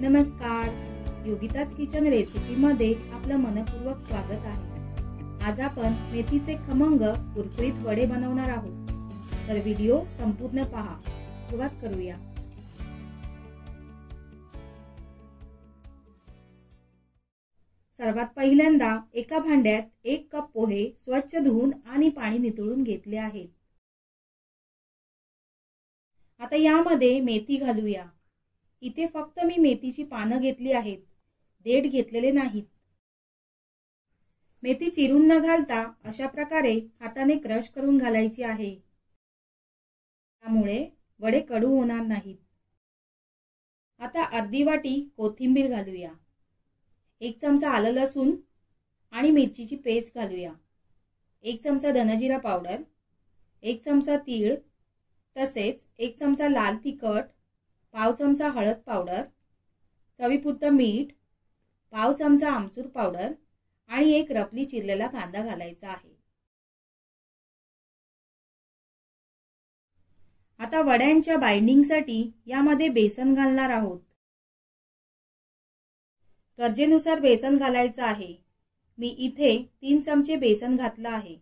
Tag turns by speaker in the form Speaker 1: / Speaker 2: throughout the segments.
Speaker 1: नमस्कार, Yogita's kitchen recipe मध्ये आपलं मनपूर्वक स्वागत आहे। आज आपण मेथीचे खमंग कुरकुरीत वडे बनवणार आहोत, तर व्हिडिओ संपूर्ण पहा। सुरुवात करूया। सर्वात पहिल्यांदा एका भांड्यात 1 कप पोहे स्वच्छ धुवून आणि पाणी निथळून घेतले आहेत। आता यामध्ये मेथी घालूया। इथे फक्त मी मेथीची पानं घेतली आहेत, देठ घेतलेले नाहीत। मेथी चिरून न घालता अशा प्रकारे हाताने क्रश करून घालायची आहे, त्यामुळे वडे कडू होणार नाहीत। आता अर्धी वाटी कोथिंबीर घालूया। 1 चमचा आलं लसूण आणि मिरचीची पेस्ट घालूया। 1 चमचा धनजिरा पावडर, 1 चमचा तीळ, तसेच 1 चमचा लाल तिखट, पाव चमचा हळद पावडर, चवीपुरतं मीठ, पाव चमचा आमचूर पावडर आणि 1 रफली चिरलेला कांदा घालायचा आहे। आता वड्यांच्या बाइंडिंगसाठी यामध्ये बेसन घालणार आहोत। गरजेनुसार बेसन घालायचं आहे। मी इथे 3 चमचे बेसन घातलं आहे।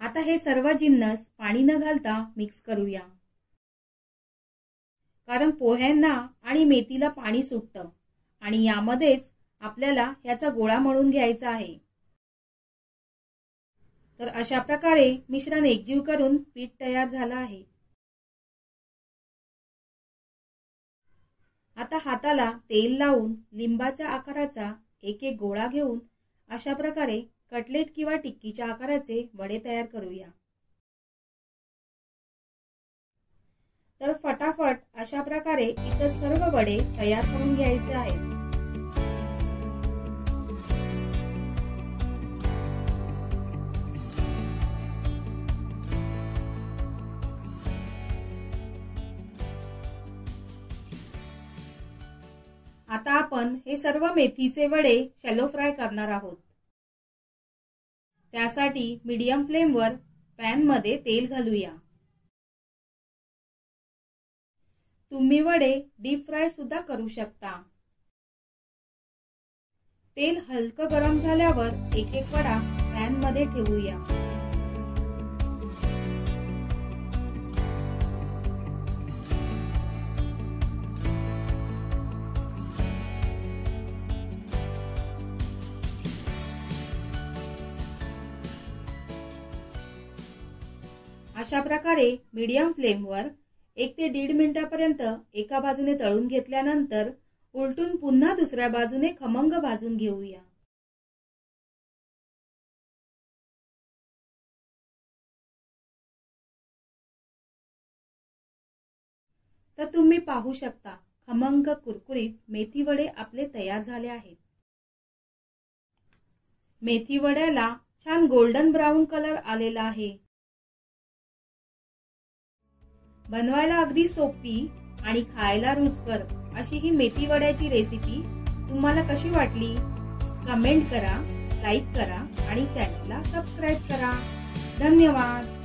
Speaker 1: आता हे सर्व जिन्नस पाणी न घालता मिक्स करूया, कारण पोह्यांना आणि मेथीला पाणी सुटतं आणि यामध्येच आपल्याला याचा गोळा मळून घ्यायचा आहे। तर अशा प्रकारे मिश्रण एकजीव करून पीठ तयार झालं आहे। आता हाताला तेल लावून लिंबाच्या आकाराचा एक गोळा घेऊन अशा प्रकारे कटलेट किंवा टिक्कीच्या आकाराचे वडे तयार करूया। तर फटाफट अशा प्रकारे इतर सर्व वडे तयार करून घ्यायचे आहेत। आता आपण हे सर्व मेथीचे वडे शॅलो फ्राय करणार आहोत। त्यासाठी मीडियम फ्लेमवर पॅन मध्ये तेल घालूया। तुम्ही वडे डीप फ्राय सुद्धा करू शकता। तेल हलकं गरम झाल्यावर एक वडा पॅन मध्ये ठेवूया। अशा प्रकारे मीडियम फ्लेमवर 1 ते 1.5 मिनिटापर्यंत एका बाजूने तळून घेतल्यानंतर उलटून पुन्हा दुसऱ्या बाजूने खमंग भाजून घेऊया। तर तुम्ही पाहू शकता, खमंग कुरकुरीत मेथी वडे आपले तयार झाले आहेत। मेथी वड्याला छान गोल्डन ब्राउन कलर आलेला आहे। बनवायला अगदी सोपी आणि खायला रुचकर अशी ही मेथी वड्याची रेसिपी तुम्हाला कशी वाटली? कमेंट करा, लाईक करा आणि चॅनलला सबस्क्राइब करा। धन्यवाद।